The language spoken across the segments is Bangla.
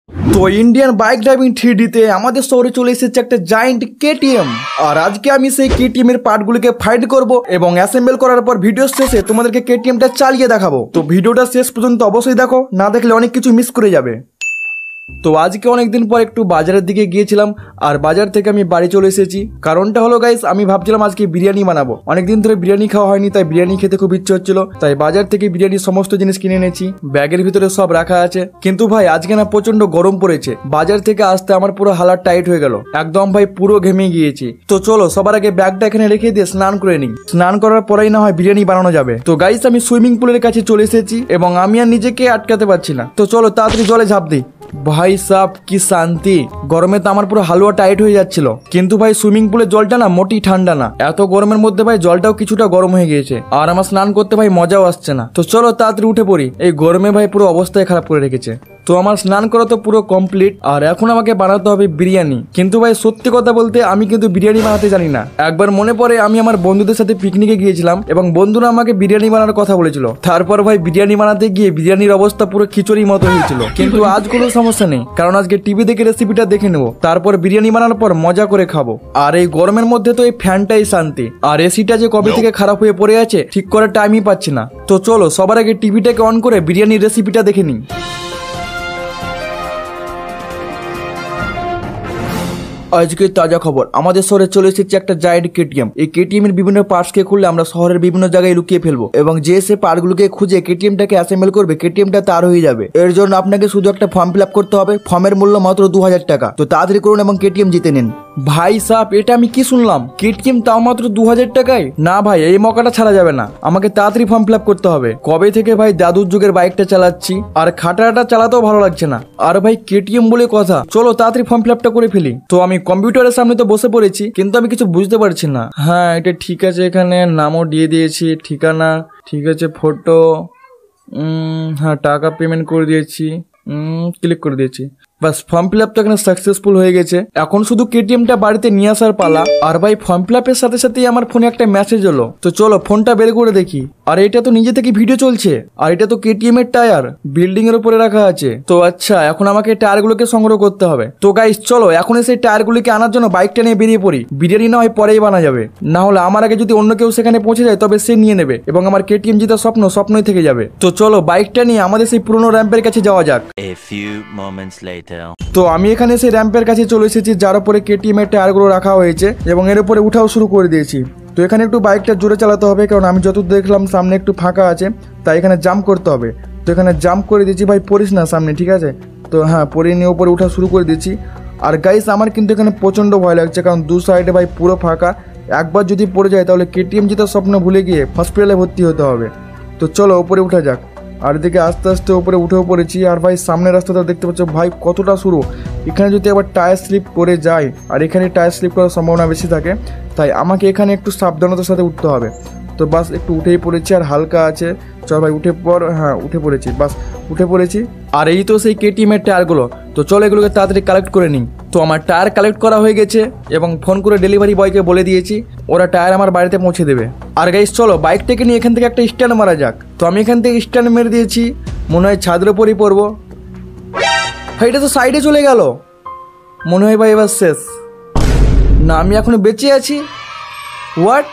তো ইন্ডিয়ান বাইক ড্রাইভিং 3D-তে আমাদের শহরে চলে এসেছে একটা জায়ান্ট কেটিএম। আর আজকে আমি সেই কেটিএম এর পার্টগুলোকে ফাইট করব এবং অ্যাসেম্বল করার পর ভিডিও শেষে তোমাদেরকে কেটিএমটা চালিয়ে দেখাবো। তো ভিডিওটা শেষ পর্যন্ত অবশ্যই দেখো, না দেখলে অনেক কিছু মিস করে যাবে। তো আজকে অনেকদিন পর একটু বাজারের দিকে গিয়েছিলাম আর বাজার থেকে আমি বাড়ি চলে এসেছি। কারণটা হলো গাইস, আমি ভাবছিলাম আজকে বিরিয়ানি বানাবো। অনেকদিন ধরে বিরিয়ানি খাওয়া হয়নি, তাই বিরিয়ানি খেতে খুব ইচ্ছে হচ্ছিল। তাই বাজার থেকে বিরিয়ানির সমস্ত জিনিস কিনে এনেছি, ব্যাগের ভিতরে সব রাখা আছে। কিন্তু ভাই আজকে না প্রচন্ড গরম পড়েছে, বাজার থেকে আসতে আমার পুরো হালাত টাইট হয়ে গেল, একদম ভাই পুরো ঘেমে গিয়েছি। তো চলো সবার আগে ব্যাগটা এখানে রেখে দিয়ে স্নান করে নিই, স্নান করার পরেই না হয় বিরিয়ানি বানানো যাবে। তো গাইস আমি সুইমিং পুলের কাছে চলে এসেছি এবং আমি আর নিজেকে আটকাতে পারছি না। তো চলো তাড়াতাড়ি জলে ঝাঁপ দিই। ভাই সাব কি শান্তি, গরমে তো আমার পুরো হালুয়া টাইট হয়ে যাচ্ছিল। কিন্তু ভাই সুইমিং পুলের জলটা না মোটেই ঠান্ডা না, এত গরমের মধ্যে ভাই জলটাও কিছুটা গরম হয়ে গিয়েছে আর আমার স্নান করতে ভাই মজাও আসছে না। তো চলো তাড়াতাড়ি উঠে পড়ি, এই গরমে ভাই পুরো অবস্থায় খারাপ করে রেখেছে। তো আমার স্নান করা তো পুরো কমপ্লিট আর এখন আমাকে বানাতে হবে বিরিয়ানি। কিন্তু ভাই সত্যি কথা বলতে আমি কিন্তু বিরিয়ানি বানাতে জানি না। একবার মনে পড়ে আমি আমার বন্ধুদের সাথে পিকনিকে গিয়েছিলাম এবং বন্ধুরা আমাকে বিরিয়ানি বানানোর কথা বলেছিল। তারপর ভাই বিরিয়ানি বানাতে গিয়ে বিরিয়ানির অবস্থা পুরো খিচুড়ির মতো হয়েছিল। কিন্তু আজ কোনো সমস্যা নেই, কারণ আজকে টিভি দেখে রেসিপিটা দেখে নেবো, তারপর বিরিয়ানি বানানোর পর মজা করে খাবো। আর এই গরমের মধ্যে তো এই ফ্যানটাই শান্তি, আর এসিটা যে কবে থেকে খারাপ হয়ে পড়ে আছে ঠিক করার টাইমই পাচ্ছি না। তো চলো সবার আগে টিভিটাকে অন করে বিরিয়ানির রেসিপিটা দেখে নিই। আজকে তাজা খবর, আমাদের শহরে চলে এসেছে একটা জায়ান্ট কেটিএম। এই কেটিএম এর বিভিন্ন পার্টসকে খুললে আমরা শহরের বিভিন্ন জায়গায় লুকিয়ে ফেলবো এবং যে সে পার্টগুলোকে খুঁজে কেটিএমটাকে অ্যাসেম্বল করবে, কেটিএমটা তার হয়ে যাবে। এর জন্য আপনাকে শুধু একটা ফর্ম ফিল আপ করতে হবে, ফর্মের মূল্য মাত্র 2000 টাকা। তো তাড়াতাড়ি করুন এবং কেটিএম জিতে নিন। ভাই সাহেব এটা আমি কি শুনলাম, কেটিএম তাও মাত্র 2000 টাকায়? না ভাই এই মৌকাটা ছাড়া যাবে না, আমাকে তাড়াতাড়ি ফর্ম ফিল আপ করতে হবে। কবে থেকে ভাই দাদুর যুগের বাইকটা চালাচ্ছি আর খাটাটা চালাতেও ভালো লাগছে না। আর ভাই কেটিএম বলে কথা, চলো তাড়াতাড়ি ফর্ম ফিল আপটা করে ফেলি। তো আমি কম্পিউটারের সামনে তো বসে পড়েছি, কিন্তু আমি কিছু বুঝতে পারছি না। হ্যাঁ এটা ঠিক আছে, এখানে নামও দিয়ে দিয়েছি, ঠিকানা ঠিক আছে, ফটো হ্যাঁ টাকা পেমেন্ট করে দিয়েছি, ক্লিক করে দিয়েছি। বাস ফর্ম ফিল আপ তো এখানে সাকসেসফুল হয়ে গেছে। এখন শুধু কেটিএমটা বাড়িতে নিয়ে আসার পালা। আর ভাই ফর্ম ফিল আপের সাথে সাথেই আমার ফোনে একটা মেসেজ হলো। তো চলো ফোনটা বের করে দেখি। আর এটা তো নিজে থেকে ভিডিও চলছে, আর এটা তো কেটিএম এর টায়ার বিল্ডিং এর উপরে রাখা আছে। তো আচ্ছা এখন আমাকে টায়ারগুলোকে সংগ্রহ করতে হবে। তো গাইস চলো এখন সেই টায়ারগুলিকে আনার জন্য বাইকটা নিয়ে বেরিয়ে পড়ি। বিরিয়ানি না হয় পরেই বানা যাবে, না হলে আমার আগে যদি অন্য কেউ সেখানে পৌঁছে যায় তবে সে নিয়ে নেবে এবং আমার কেটিএম জেতার স্বপ্নই থেকে যাবে। তো চলো বাইকটা নিয়ে আমাদের সেই পুরোনো র্যাম্পের কাছে যাওয়া যাক। তো আমি এখানে সেই র্যাম্পের কাছে চলে এসেছি, যার উপরে কেটিএম এর টায়ারগুলো রাখা হয়েছে এবং এর উপরে উঠাও শুরু করে দিয়েছি। তো এখানে একটু বাইকটা জোরে চালাতে হবে, কারণ আমি যতদূর দেখলাম সামনে একটু ফাঁকা আছে, তাই এখানে জাম্প করতে হবে। তো এখানে জাম্প করে দিয়েছি, ভাই পড়িস না সামনে, ঠিক আছে? তো হ্যাঁ পরে নিয়ে উপরে উঠা শুরু করে দিয়েছি। আর গাইস আমার কিন্তু এখানে প্রচণ্ড ভয় লাগছে, কারণ দু সাইডে ভাই পুরো ফাঁকা। একবার যদি পড়ে যায় তাহলে কেটিএম জেতার স্বপ্ন ভুলে গিয়ে হসপিটালে ভর্তি হতে হবে। তো চলো উপরে উঠা যাক। আর এদিকে আস্তে আস্তে উপরে উঠেও পড়েছি। আর ভাই সামনের রাস্তাটা দেখতে পাচ্ছ ভাই কতটা সরু, এখানে যদি আবার টায়ার স্লিপ করে যায়, আর এখানে টায়ার স্লিপ করার সম্ভাবনা বেশি থাকে, তাই আমাকে এখানে একটু সাবধানতার সাথে উঠতে হবে। তো বাস একটু উঠেই পড়েছি, আর হালকা আছে। চল ভাই উঠে পড়। হ্যাঁ উঠে পড়েছি, বাস উঠে পড়েছি। আর এই তো সেই কেটিএম এর টায়ারগুলো। তো চলো এগুলোকে তাড়াতাড়ি কালেক্ট করে নিই। তো আমার টায়ার কালেক্ট করা হয়ে গেছে এবং ফোন করে ডেলিভারি বয়কে বলে দিয়েছি, ওরা টায়ার আমার বাড়িতে পৌঁছে দেবে। আর গাইস চলো বাইকটাকে নিয়ে এখান থেকে একটা স্ট্যান্ড মারা যাক। তো আমি এখান থেকে স্ট্যান্ড মেরে দিয়েছি, মনে হয় ছাদের উপরই পড়বো। ভাই এটা তো সাইডে চলে গেল, মনে হয় ভাই এবার শেষ। না আমি এখনো বেঁচে আছি, হোয়াট,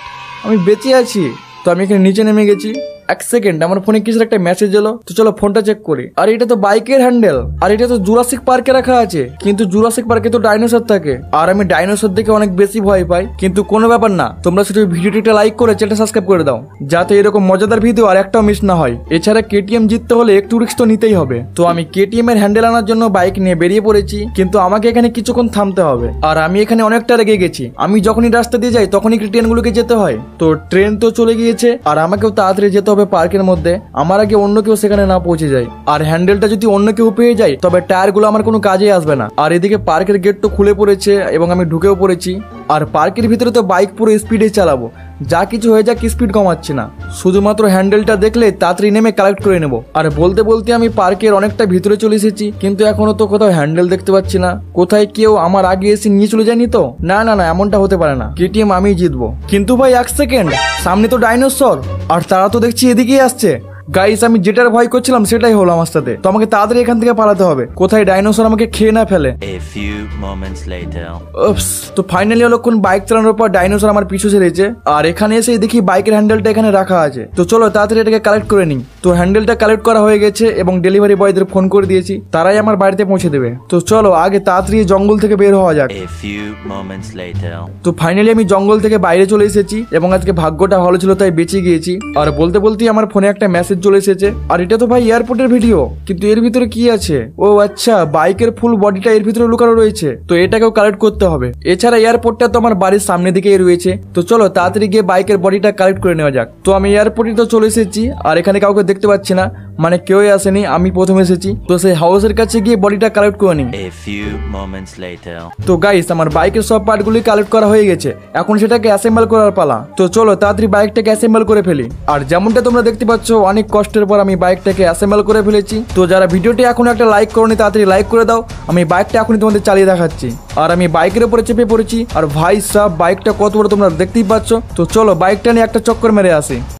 আমি বেঁচে আছি। তো আমি এখানে নিচে নেমে গেছি। এক সেকেন্ড, আমার ফোনে কিসের একটা মেসেজ এলো। তো চলো ফোনটা চেক করি। আর এটা তো বাইকের হ্যান্ডেল, আর এটা তো জুরাসিক পার্কে রাখা আছে। কিন্তু জুরাসিক পার্কে তো ডাইনোসর থাকে, আর আমি ডাইনোসর দেখে অনেক বেশি ভয় পাই। কিন্তু কোনো ব্যাপার না, তোমরা শুধু ভিডিওটিটা লাইক করে চ্যানেলটা সাবস্ক্রাইব করে দাও, যাতে এরকম মজাদার ভিডিও আর একটাও মিস না হয়। এছাড়া কেটিএম জিততে হলে একটু রিস্ক তো নিতেই হবে। তো আমি কেটিএম এর হ্যান্ডেল আনার জন্য বাইক নিয়ে বেরিয়ে পড়েছি, কিন্তু আমাকে এখানে কিছুক্ষণ থামতে হবে। আর আমি এখানে অনেকটা রেগে গেছি, আমি যখনই রাস্তা দিয়ে যাই তখনই ট্রেনগুলোকে যেতে হয়। তো ট্রেন তো চলে গিয়েছে, আর আমাকেও তাড়াতাড়ি যেতে হবে পার্কের মধ্যে, আমার আগে অন্য কেউ সেখানে না পৌঁছে যায়। আর হ্যান্ডেলটা যদি অন্য কেউ পেয়ে যায় তবে টায়ারগুলো আমার কোনো কাজে আসবে না। আর এদিকে পার্কের গেট তো খুলে পড়েছে এবং আমি ঢুকেও পড়েছি। আর পার্কের ভিতরে তো বাইক পুরো স্পিডে চালাবো, যা কিছু হয়ে যাক স্পিড কমাচ্ছি না, শুধুমাত্র হ্যান্ডেলটা দেখলে তাড়াতাড়ি নেমে কালেক্ট করে নেবো। আর বলতে বলতে আমি পার্কের অনেকটা ভিতরে চলে এসেছি, কিন্তু এখনো তো কোথাও হ্যান্ডেল দেখতে পাচ্ছি না। কোথায় কেউ আমার আগে এসে নিয়ে চলে যায়নি তো? না না না, এমনটা হতে পারে না, কেটিএম আমিই জিতবো। কিন্তু ভাই এক সেকেন্ড, সামনে তো ডাইনোসর, আর তারা তো দেখছি এদিকেই আসছে। গাইস আমি যেটার ভয় করছিলাম সেটাই হলো আমার সাথে। তো আমাকে তাড়াতাড়ি এখান থেকে পালাতে হবে, কোথায় ডাইনোসর আমাকে খেয়ে না ফেলে। A few moments later. উপস, তো ফাইনালি হলো কোন বাইক চালানোর পর ডাইনোসর আমার পিছু ছেড়েছে, আর এখানে এসে দেখি বাইকের হ্যান্ডেলটা এখানে রাখা আছে। তো চলো তাড়াতাড়ি এটাকে কালেক্ট করে নিই। তো হ্যান্ডেলটা কালেক্ট করা হয়ে গেছে এবং ডেলিভারি বয়দের ফোন করে দিয়েছি, তারাই আমার বাড়িতে পৌঁছে দেবে। তো চলো আগে তাড়াতাড়ি জঙ্গল থেকে বের হওয়া যাক। A few moments later. তো ফাইনালি আমি জঙ্গল থেকে বাইরে চলে এসেছি এবং আজকে ভাগ্যটা ভালো ছিল তাই বেঁচে গিয়েছি। আর বলতে বলতেই আমার ফোনে একটা মেসেজ চলে এসেছে, আর এটা তো ভাই এয়ারপোর্টের ভিডিও, কিন্তু এর ভিতরে কি আছে? ও আচ্ছা, বাইকের ফুল বডিটা এর ভিতরে লুকানো রয়েছে, তো এটাকেও কালেক্ট করতে হবে। এছাড়া এয়ারপোর্টটা তো আমার বাড়ির সামনে দিকেই রয়েছে। তো চলো তাড়াতাড়ি গিয়ে বাইকের বডিটা কালেক্ট করে নেওয়া যাক। তো আমি এয়ারপোর্টে তো চলে এসেছি, আর এখানে কাউকে দেখতে পাচ্ছি না, মানে কেউই আসেনি, আমি প্রথম এসেছি। তো সেই হাউসের কাছে গিয়ে বডিটা কালেক্ট করে নিই। A few moments later. তো গাইস আমার বাইকের সব পার্টগুলি কালেক্ট করা হয়ে গেছে, এখন সেটাকে অ্যাসেম্বল করার পালা। তো চলো তাড়াতাড়ি বাইকটাকে অ্যাসেম্বল করে ফেলি। আর যেমনটা তোমরা দেখতে পাচ্ছ অনেক কষ্টের পর আমি বাইকটাকে অ্যাসেম্বল করে ফেলেছি। তো যারা ভিডিওটি এখন একটা লাইক করোনি তাড়াতাড়ি লাইক করে দাও, আমি বাইকটা এখনই তোমাদের চালিয়ে দেখাচ্ছি। আর আমি বাইকের উপরে চেপে পড়েছি, আর ভাই সাব বাইকটা কত বড় তোমরা দেখতেই পাচ্ছ। তো চলো বাইকটা নিয়ে একটা চক্কর মেরে আসি।